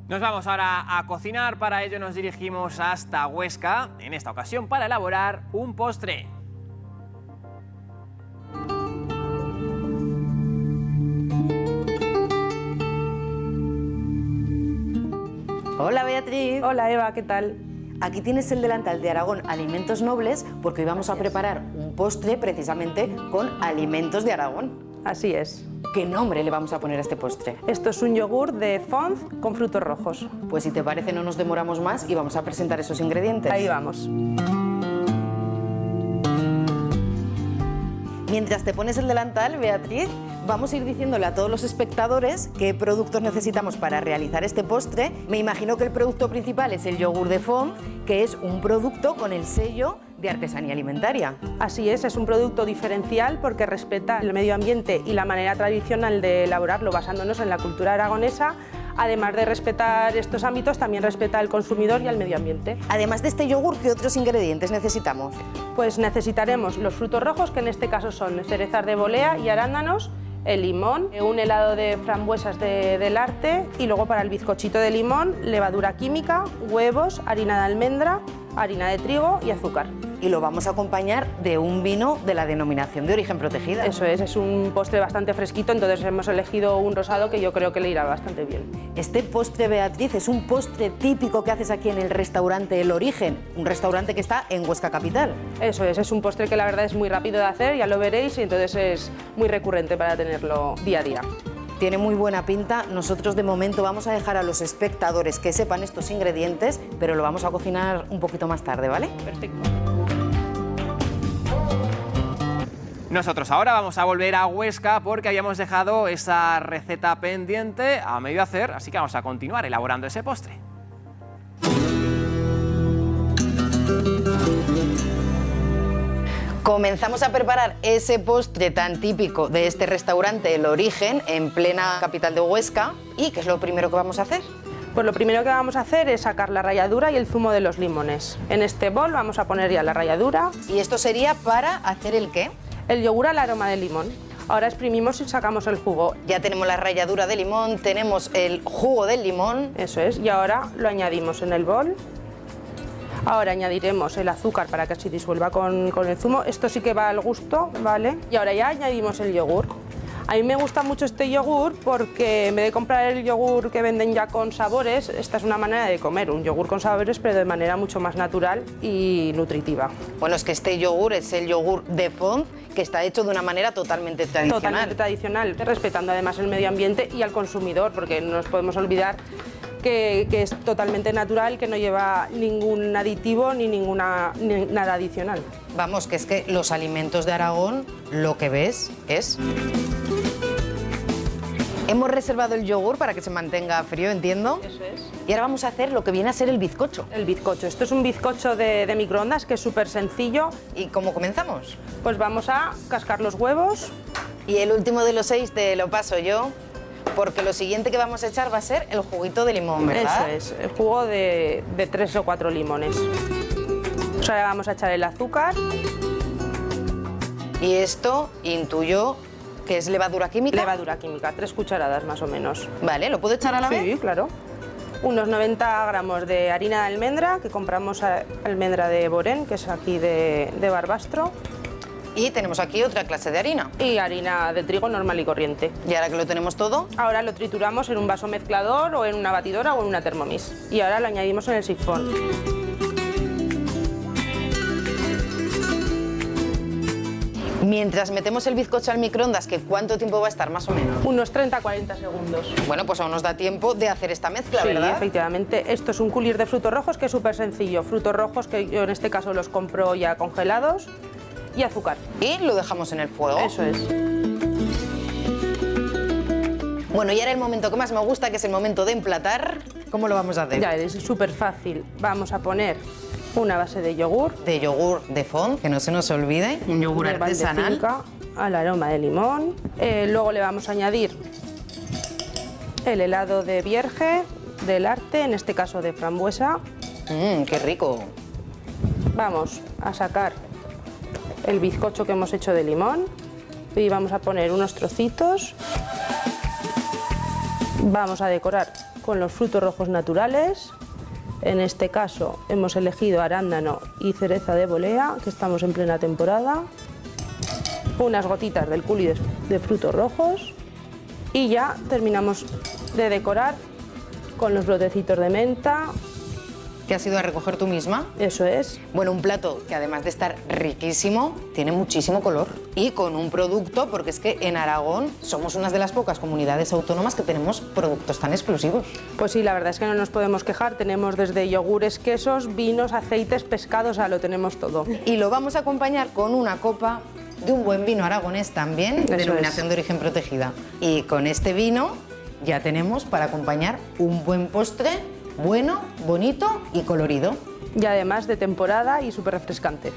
Nos vamos ahora a cocinar, para ello nos dirigimos hasta Huesca, en esta ocasión para elaborar un postre. Hola Beatriz. Hola Eva, ¿qué tal? Aquí tienes el delantal de Aragón Alimentos Nobles porque hoy vamos a preparar un postre precisamente con alimentos de Aragón. Así es. ¿Qué nombre le vamos a poner a este postre? Esto es un yogur de Fonz con frutos rojos. Pues si te parece no nos demoramos más y vamos a presentar esos ingredientes. Ahí vamos. Mientras te pones el delantal, Beatriz, vamos a ir diciéndole a todos los espectadores qué productos necesitamos para realizar este postre. Me imagino que el producto principal es el yogur de Fonz, que es un producto con el sello de artesanía alimentaria. Así es un producto diferencial porque respeta el medio ambiente y la manera tradicional de elaborarlo basándonos en la cultura aragonesa. Además de respetar estos ámbitos, también respeta al consumidor y al medio ambiente. Además de este yogur, ¿qué otros ingredientes necesitamos? Pues necesitaremos los frutos rojos, que en este caso son cerezas de bolea y arándanos, el limón, un helado de frambuesas del Arte y luego para el bizcochito de limón, levadura química, huevos, harina de almendra, harina de trigo y azúcar. Y lo vamos a acompañar de un vino de la denominación de origen protegida. Eso es un postre bastante fresquito, entonces hemos elegido un rosado que yo creo que le irá bastante bien. Este postre, Beatriz, es un postre típico que haces aquí en el restaurante El Origen, un restaurante que está en Huesca capital. Eso es un postre que la verdad es muy rápido de hacer, ya lo veréis, y entonces es muy recurrente para tenerlo día a día. Tiene muy buena pinta. Nosotros de momento vamos a dejar a los espectadores que sepan estos ingredientes, pero lo vamos a cocinar un poquito más tarde, ¿vale? Perfecto. Nosotros ahora vamos a volver a Huesca porque habíamos dejado esa receta pendiente a medio hacer, así que vamos a continuar elaborando ese postre. Comenzamos a preparar ese postre tan típico de este restaurante El Origen en plena capital de Huesca. ¿Y qué es lo primero que vamos a hacer? Pues lo primero que vamos a hacer es sacar la ralladura y el zumo de los limones. En este bol vamos a poner ya la ralladura. ¿Y esto sería para hacer el qué? El yogur al aroma de limón. Ahora exprimimos y sacamos el jugo. Ya tenemos la ralladura de limón, tenemos el jugo del limón. Eso es, y ahora lo añadimos en el bol. Ahora añadiremos el azúcar para que se disuelva con el zumo. Esto sí que va al gusto, ¿vale? Y ahora ya añadimos el yogur. A mí me gusta mucho este yogur porque en vez de comprar el yogur que venden ya con sabores, esta es una manera de comer un yogur con sabores, pero de manera mucho más natural y nutritiva. Bueno, es que este yogur es el yogur de Fonz, que está hecho de una manera totalmente tradicional. Totalmente tradicional, respetando además el medio ambiente y al consumidor, porque no nos podemos olvidar que es totalmente natural, que no lleva ningún aditivo ni nada adicional. Vamos, que es que los alimentos de Aragón, lo que ves es... Hemos reservado el yogur para que se mantenga frío, entiendo. Eso es. Y ahora vamos a hacer lo que viene a ser el bizcocho. El bizcocho. Esto es un bizcocho de microondas que es súper sencillo. ¿Y cómo comenzamos? Pues vamos a cascar los huevos. Y el último de los 6 te lo paso yo, porque lo siguiente que vamos a echar va a ser el juguito de limón, ¿verdad? Eso es, el jugo de 3 o 4 limones. Pues ahora vamos a echar el azúcar. Y esto intuyo que es levadura química. Levadura química, 3 cucharadas más o menos. Vale, ¿lo puedo echar a la vez? Sí, claro. Unos 90 gramos de harina de almendra, que compramos almendra de Borén, que es aquí de Barbastro. Y tenemos aquí otra clase de harina. Y harina de trigo normal y corriente. Y ahora que lo tenemos todo, Ahora lo trituramos en un vaso mezclador o en una batidora o en una Thermomix. Y ahora lo añadimos en el sifón. mientras metemos el bizcocho al microondas, ¿que cuánto tiempo va a estar más o menos? Unos 30-40 segundos. Bueno, pues aún nos da tiempo de hacer esta mezcla, Sí, ¿verdad? efectivamente. Esto es un coulis de frutos rojos que es súper sencillo. Frutos rojos que yo en este caso los compro ya congelados y azúcar. Y lo dejamos en el fuego. Eso es. Bueno, y ahora el momento que más me gusta, que es el momento de emplatar. ¿Cómo lo vamos a hacer? Ya es súper fácil. Vamos a poner una base de yogur. De yogur de Fonz, que no se nos olvide. Un yogur de artesanal. Valdefinca, al aroma de limón. Luego le vamos a añadir el helado de Vierge del Arte, en este caso de frambuesa. ¡Qué rico! Vamos a sacar el bizcocho que hemos hecho de limón y vamos a poner unos trocitos. Vamos a decorar con los frutos rojos naturales. En este caso hemos elegido arándano y cereza de bolea, que estamos en plena temporada. Unas gotitas del culi de frutos rojos y ya terminamos de decorar con los brotecitos de menta. ¿Que has ido a recoger tú misma? Eso es. Bueno, un plato que además de estar riquísimo, tiene muchísimo color. Y con un producto, porque es que en Aragón somos una de las pocas comunidades autónomas que tenemos productos tan exclusivos. Pues sí, la verdad es que no nos podemos quejar. Tenemos desde yogures, quesos, vinos, aceites, pescados, o sea, lo tenemos todo. Y lo vamos a acompañar con una copa de un buen vino aragonés también, Eso denominación de origen protegida. Y con este vino ya tenemos para acompañar un buen postre bueno, bonito y colorido. Y además de temporada y súper refrescante.